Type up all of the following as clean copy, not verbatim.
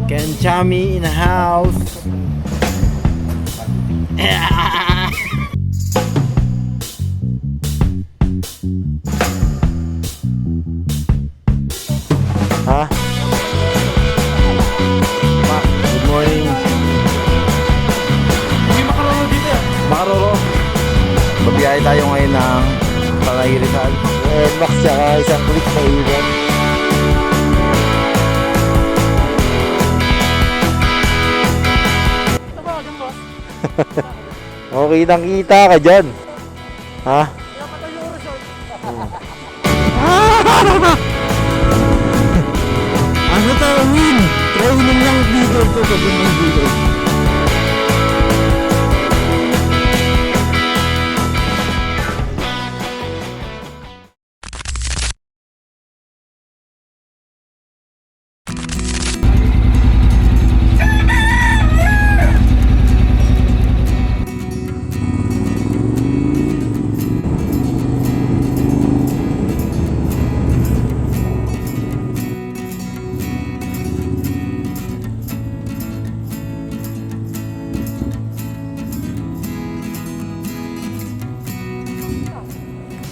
Ken Chami in the house. Ha? Good morning. Hindi makarolo dito eh. Makaroro. Babiyahe tayo ngayon ng Tanay Rizal. Max tsaka isang click na iwan. Ito ba, dyan boss? Okay, nakita ka dyan. Ha? Kaya pa tayo yung resort. Ano tayo, Win? Training lang dito ito. Sabi ng dito.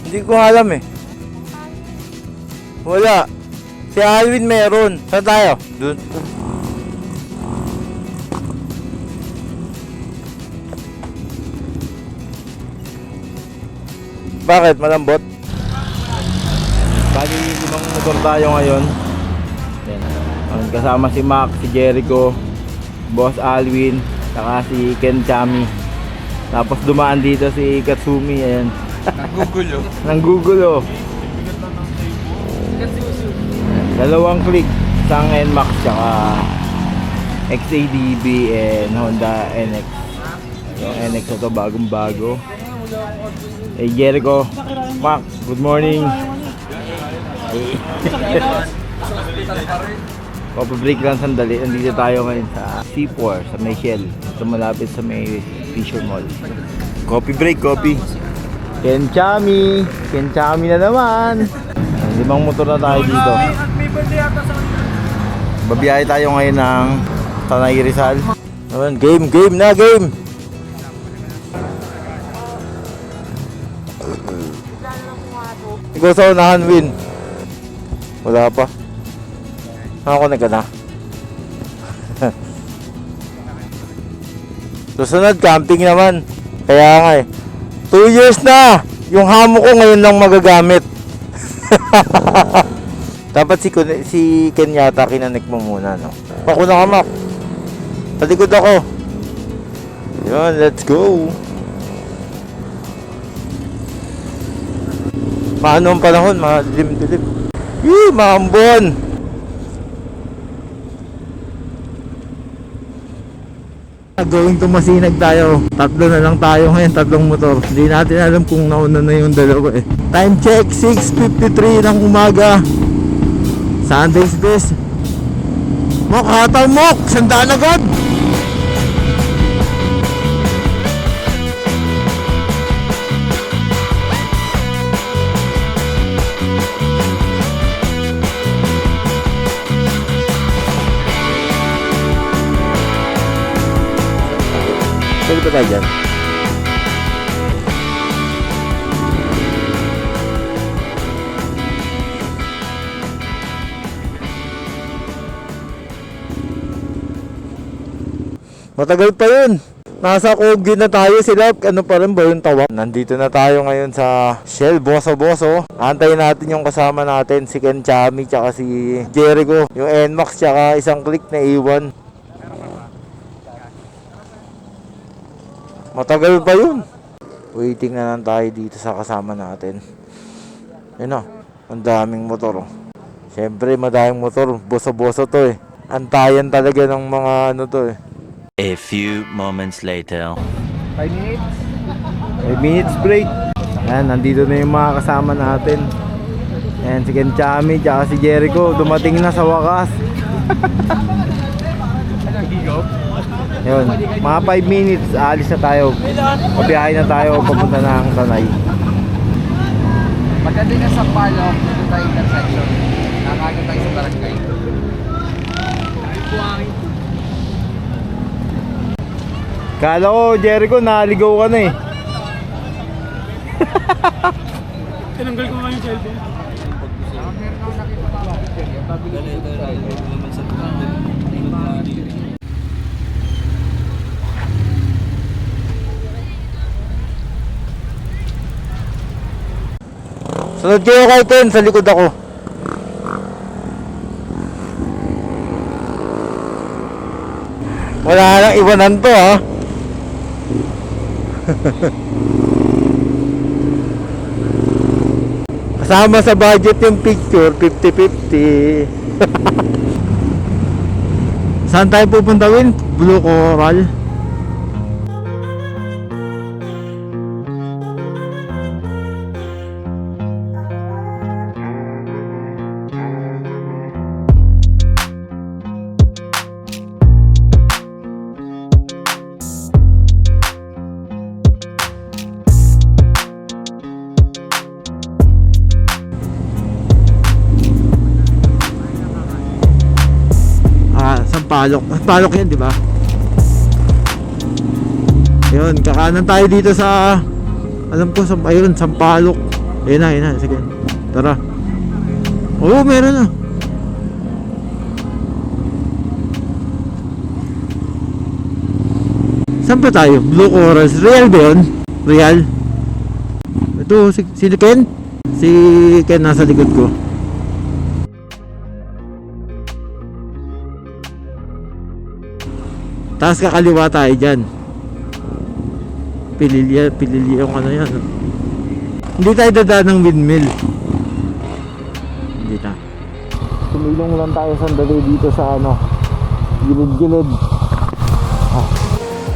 Hindi ko alam eh. Wala. Si Alvin meron. Saan tayo? Doon. Bakit? Malambot? Bali, 5 motor tayo ngayon. Yan. Kasama si Mac, si Jericho, Boss Alvin, saka si Ken Chami. Tapos dumaan dito si Katsumi. Ayan. Nanggugulo. Nanggugulo. Dalawang click. Isang NMAX tsaka XADB and Honda NX. Yung NX na to bagong bago. Hey Jericho, Mac, good morning. Papabreak lang sandali. Nandito tayo ngayon sa C4 sa may Shell. Ito malapit sa may Fisher Mall. Coffee break, coffee. Ken Chami na naman. 5 motor na tayo dito. May birthday ata sa kanila. Babiyahe tayo ngayon ng Tanay Rizal. Game na game. Ikaw sa unahan, Win. Wala pa. Ako na ka na. Susunod, camping naman. Kaya nga eh. 2 years na! Yung hamo ko ngayon lang magagamit. Dapat si Ken yata kinanik mo muna, no? Ako na ka, Mac. Talikod ako. Yun, let's go. Paano ang panahon? Madilim-dilim. Yee, maambon! Going to Masinag tayo. 3 na lang tayo ngayon, 3 motor. Hindi natin alam kung nauna na yung dalawa eh. Time check, 6:53 ng umaga. Sunday's best. Mok, hataw Mok! Sandaan agad! Pwede pa tayo dyan? Matagal pa yun. Nasa Kogyo na tayo sila. Ano pa rin ba yung tawa? Nandito na tayo ngayon sa Shell Boso. Antayin natin yung kasama natin, si Ken Chami tsaka si Jericho. Yung NMAX tsaka isang click na iwan. Matagal pa yun. Waiting na lang tayo dito sa kasama natin. Yun o. Ang daming motor o. Siyempre madaming motor. Boso to eh. Antayan talaga ng mga ano to eh. A few moments later. 5 minutes. 5 minutes break. Ayan, nandito na yung mga kasama natin. Ayan, si Ken Chami tsaka si Jericho. Dumating na sa wakas. Yun, mga 5 minutes, aalis na tayo. Pabiyahe na tayo, papunta na ang Tanay. Pagdating na sa Palo, dito tayo intersection. Nakakagin tayo sa barangay. Ay, buhangin. Kala ko, Jericho, naligaw ka na eh. Tinanggal ko nga yung cellphone. Sunod kayo kay Ken, sa likod ako. Wala nang iwanan to ha. Kasama sa budget yung picture, 50-50. Saan tayo pupunta, Win? Blue Coral. Sampalok yan, di ba? Yun, kakanan tayo dito sa, alam ko, ayun, Sampalok. Ayun na, sige. Tara. Oo, meron na. Saan pa tayo? Blue Corals. Real ba yun? Real? Ito, si Ken? Si Ken nasa likod ko. Tapos kakaliwa tayo dyan. Pililya yung ano yan. Hindi tayo dadaan ng windmill. Hindi ta. Tumilong lang tayo sandali dito sa ano, gilid-gilid. Oh.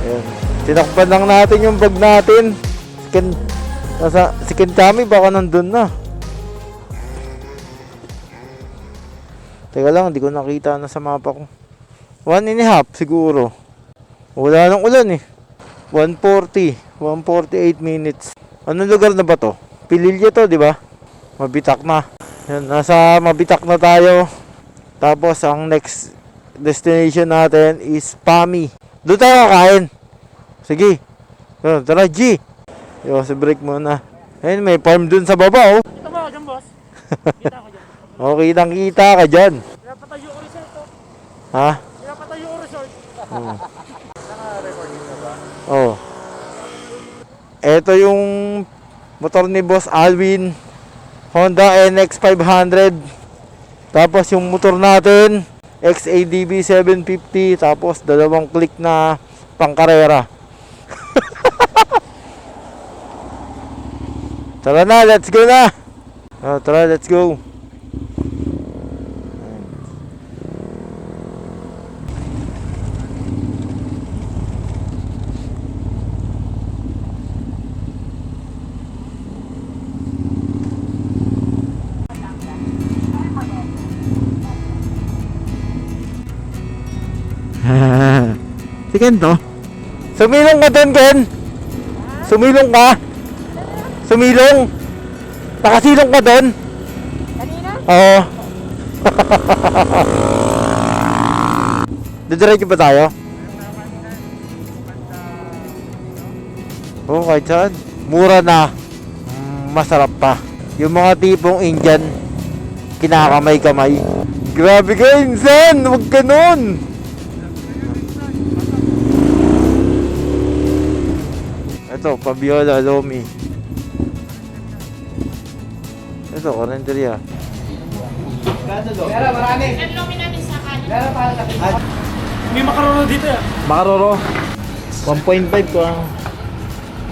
Ayan. Tinakpan lang natin yung bag natin. Si Ken Kami baka nandun na. Teka lang, hindi ko nakita na sa mapa ko. 1.5 siguro. Wala nang ulan eh. 1:48 minutes. Anong lugar na ba to? Pililya to, di ba? Mabitak na. Yan, nasa Mabitak na tayo. Tapos ang next destination natin is Pami. Doon tayo kakain. Sige. Yun, tara G. Yo, si break muna. Ayun, may farm dun sa baba oh. Kita ba dyan, boss? Kita ko dyan. Oh, kitang-kita ka dyan. Pinapatayo ko resort to. Ha? Pinapatayo ko resort. Naka-recording na ba? Oh. Ito yung motor ni Boss Alvin, Honda NX 500. Tapos yung motor natin XADB 750. Tapos dalawang click na pangkarera. Tara na, let's go na. Tara, let's go. Si Ken to. Sumilong ka doon, Ken. Sumilong ka. Sumilong. Nakasilong ka doon. Kanina? Oo. Didiretso ba tayo? Oo, kahit saan. Mura na. Masarap pa. Yung mga tipong Indian, kinakamay-kamay. Grabe ka, insan! Huwag ka nun! Ito, Fabiola, Lomi. Ito, Carinderia. Meron, marami. Ang lomi namin sa kanin. Meron para sa kita. May makaroro dito ya. Makaroro. 1.5 ko.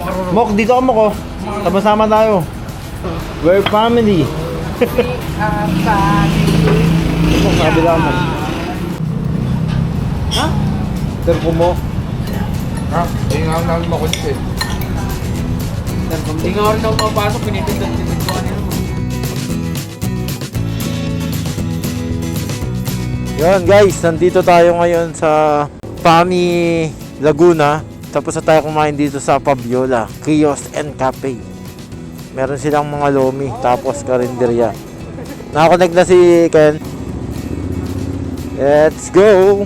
Makaroro. Mok, dito ka, Mok, oh. Sama-sama tayo. We're family. Mok, kabila mo. Ha? Terpo mo. Ha? Hindi nga ako namin makulit eh. Hindi nga rin ako mapasok, pinitindan ko kanina mo. Yun guys, nandito tayo ngayon sa Pami, Laguna. Tapos na tayo kumain dito sa Fabiola Kiosk and Cafe. Meron silang mga lomi, tapos karinderya. Nakakonect na si Ken. Let's go!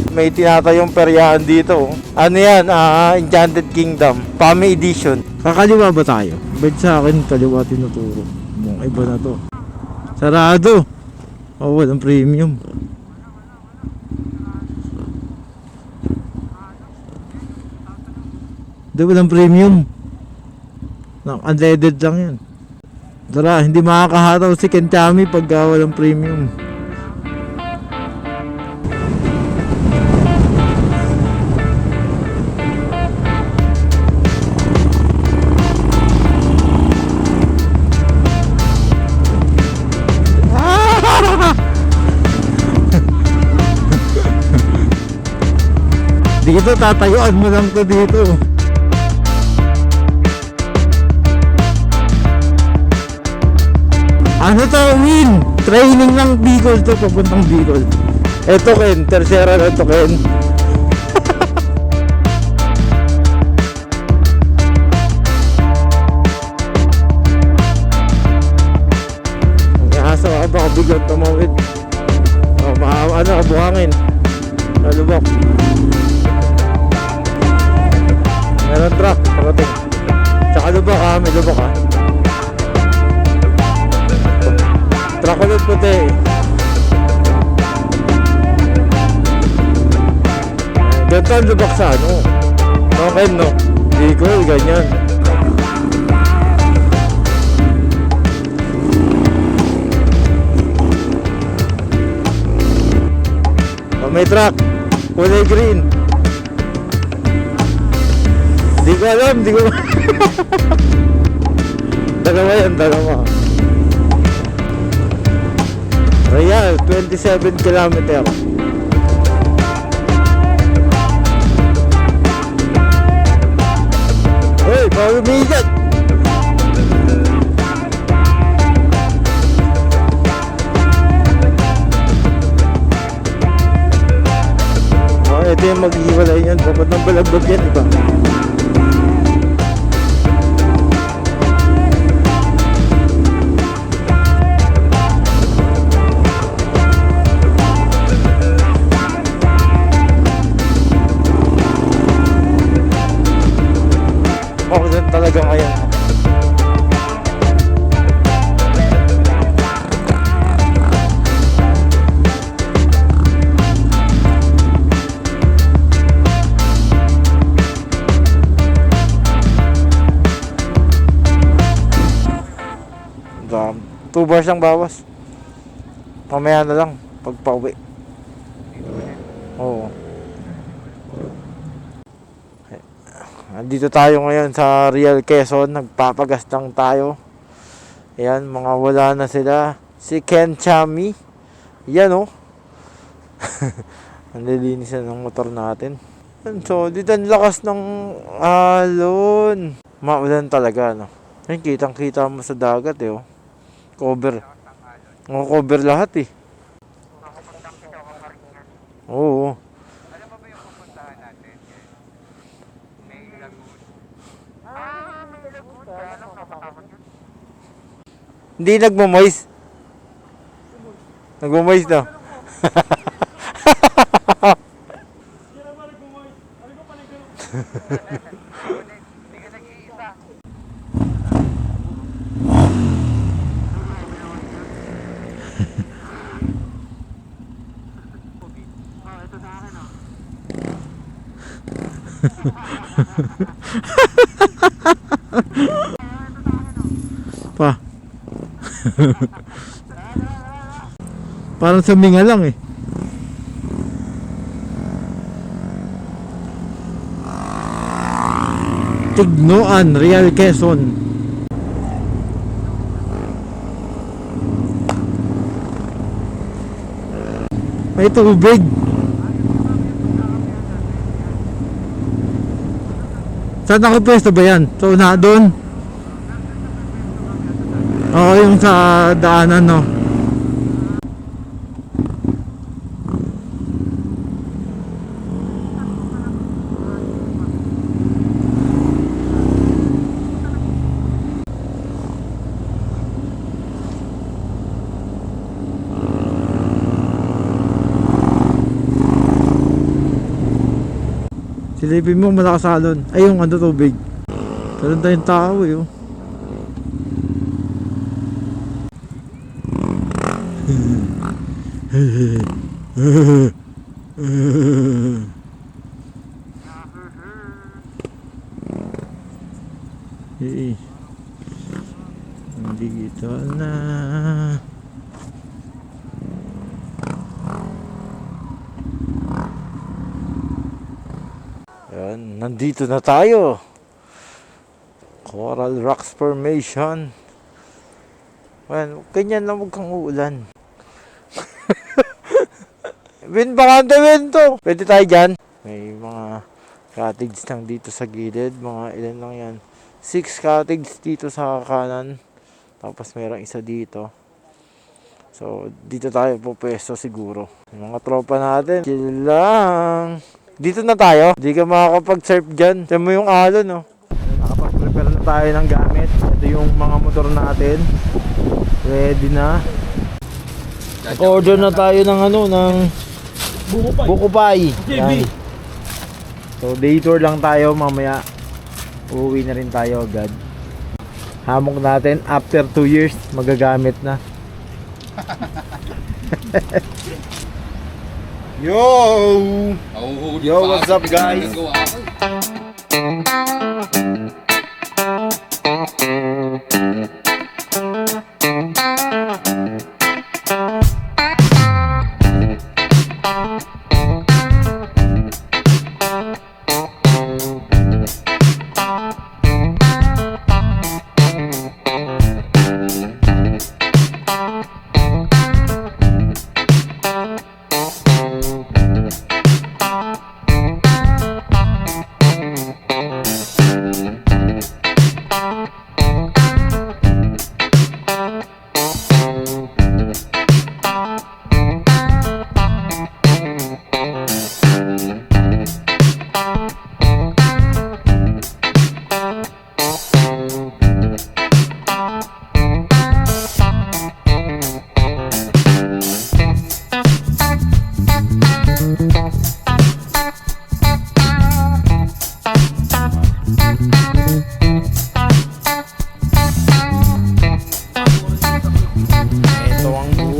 May tinatayong peryaan dito. Ano yan? Enchanted Kingdom. Pami Edition. Kakaliwa ba tayo? Ba't sa akin kaliwa tinuturo? Yung iba na to. Sarado. Oh, walang premium. Hindi, walang premium. Unleaded lang yan. Tara, hindi makakahataw si Kenchami pag walang premium. Dito, tatayuan mo lang to dito. Ano to, Win? Training ng Bicol to, papuntang Bicol. Eto Ken, tercera na to Ken. Ang asa ka, baka biglang tumawid. Ano, buhangin. Nalubok. Meron truck, parating. Tsaka lubok may lubok Truck ulit puti. Ganito ang lubok sa ano. Okay no? Bicol, ganyan. May truck, kulay green. Di ko alam, dalawa yan, dalawa. Real, 27 kilometer. Uy, palumigat. Ito yung maghiwalay yan. Dapat ng balagbag yan, diba? Okay talaga ngayon. Dam, 2 bars ang bawas. Mamaya na lang pag pauwi. Oo. Nandito tayo ngayon sa Real Quezon. Nagpapagas lang tayo. Ayan, mga wala na sila. Si Kenchami. Yan oh. Ang lilinis na ng motor natin. Solid, ang lakas ng alon. Maulan talaga no. Ayun, kitang kita mo sa dagat oh. Cover. Cover lahat eh. Oo. Alam mo ba yung pupuntahan natin? May lagoon. May lagoon. Kaya lang nakatakot yun. Hindi nagmo-moist. Nagmo-moist na. Kaya ba nagmumoy? Ano ko paligaro? Hindi ka nag-iisa. Ito sa akin Pa. Parang sa minga lang eh. Tignoan, Real Quezon. May tubig. Saan nakapwesto ba yan? So na doon? Oo, yung sa daanan no. Silipin mo, malakas alon. Ay, yung ano, tubig. Talon tayong tao eh, oh. Dito na. Yan, nandito na tayo. Coral Rocks Formation. Well, ganyan lang, huwag kang uulan. Win, bakante win to. Pwede tayo dyan. May mga cottage lang dito sa gilid. Mga ilan lang yan. 6 cottage dito sa kanan. Tapos mayroong isa dito. So, dito tayo po pwesto siguro. Yung mga tropa natin. Chill lang. Dito na tayo. Hindi ka makakapag-surf dyan. Tiyan mo yung alon, no? Nakapag-prepare na tayo ng gamit. Ito yung mga motor natin. Ready na. Nag-order na tayo ng ano, ng Buko Pie. Yan. So, day tour lang tayo mamaya. Uuwi na rin tayo agad. Hamok natin, after 2 years, magagamit na. Yo! Yo, what's up guys?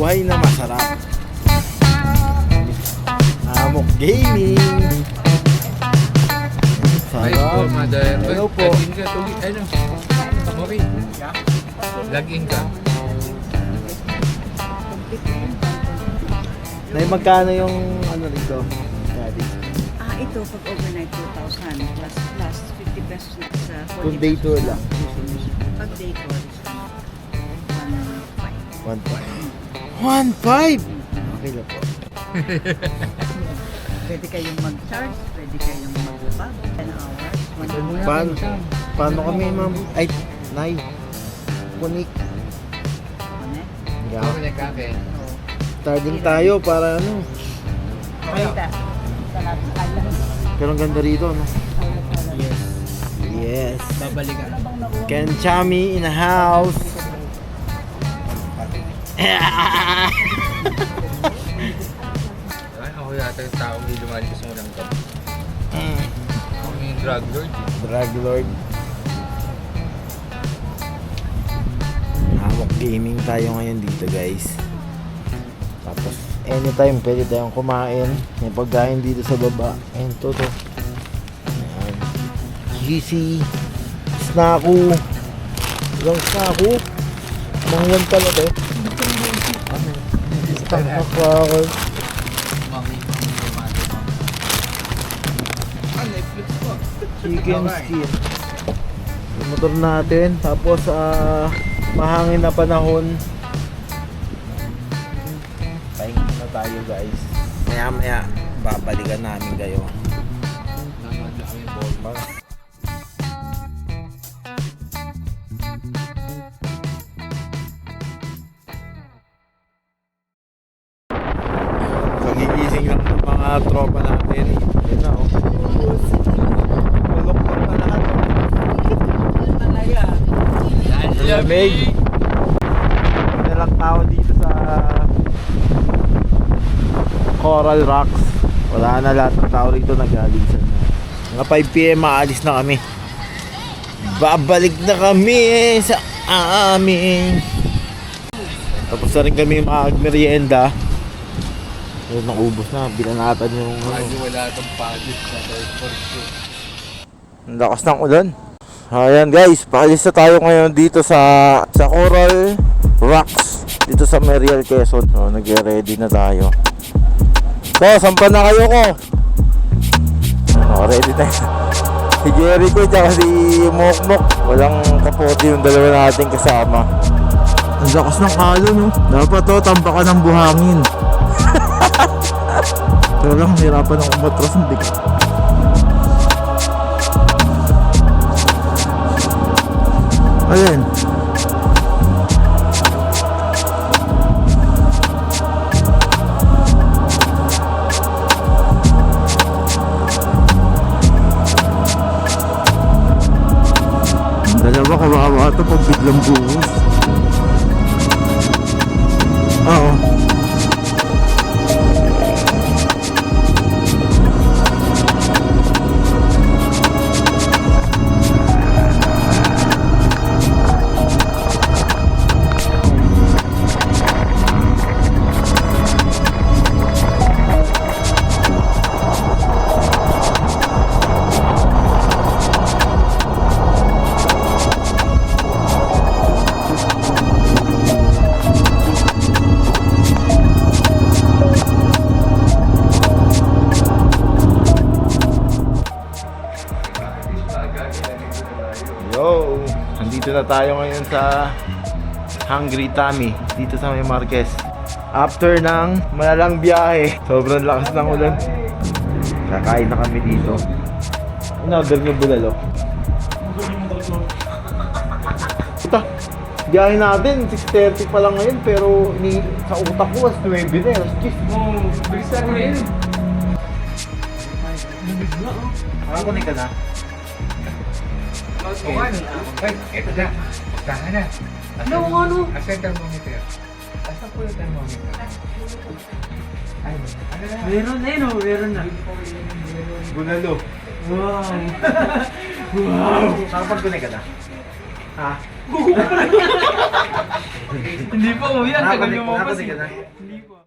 Buhay na masarap. Hamok Gaming. Sarap. Hello po. Login ka. Ano? Mami. Login ka. Nay, magkano yung ano dito? Daddy? Ito pag overnight 2,000 plus 50 pesos na sa Kung day tour lang. Pag day tour 1,500. 1.5. Okay lang po. Pwede kayong mag-charge, pwede kayong mag-bag 10 hours, 1 hour. Paano kami, ma'am? Ay, Nay. Kunik. Yeah. Okay, kape. Starting tayo para ano. Kita. Pero ang ganda rito, no? Yes. Babalikan. Ken Chami in the house. Ay, ako yata yung taong hindi lumalis sa unang gabi. Ako yung drug lord. Drag Lord. Hamok Gaming tayo ngayon dito, guys. Tapos anytime pwede tayong kumain. May pagkain dito sa baba. Ayan to. Ayan. GC Snaku. Ilang Snaku? Mangyan pala to. Nakakakal. Chicken skin. Yung motor natin. Tapos mahangin na panahon. Pahinga na tayo, guys. Maya babalikan namin kayo. Pagigising lang ng mga tropa natin. Yun na, oh. Tulog na lahat, oh. Lamig. May lang tao dito sa Coral Rocks. Wala na, lahat ng tao rito nag-alisan na. Mga 5 PM maalis na kami. Babalik na kami sa amin. Tapos na rin kami mag-merienda. Ayun, naubos na. Binanatan yung Wala itong pagit na ang lakas ng ulan. Ayan guys, paalis na tayo ngayon dito sa Coral Rocks. Dito sa Merial, Quezon. So, nag-ready na tayo. So, sampan na kayo ko. Ready na. Si Jericho at si Mokmok. Walang kapote yung dalawa natin kasama. Ang lakas ng alon, no? Dapat to, tampakan ng buhangin. Pero lang, hirapan ng umatras ng bigat. Ayan. Dalawa kawawa ito pag biglang buhos. Oo. Yo! Nandito na tayo ngayon sa Hungry Tummy dito sa May Marquez. After ng malalang biyahe, sobrang lakas ng ulan. Kakain na kami dito. In-order nyo bulalo. Puta! Biyahe natin, 6:30 pa lang ngayon, pero sa utak ko, 9 na eh. Bilis na rin. Nakakunin ka na? Ay, eto na. Tahan na. Ano? Asan yung thermometer? Asan po yung thermometer? Ay, ano na? Meron na yun, meron na. Bulalo. Wow. Nakapagkunin ka na? Ha? Hindi pa, yan. Tagal Nakakunin lumabas ka na? Hindi pa.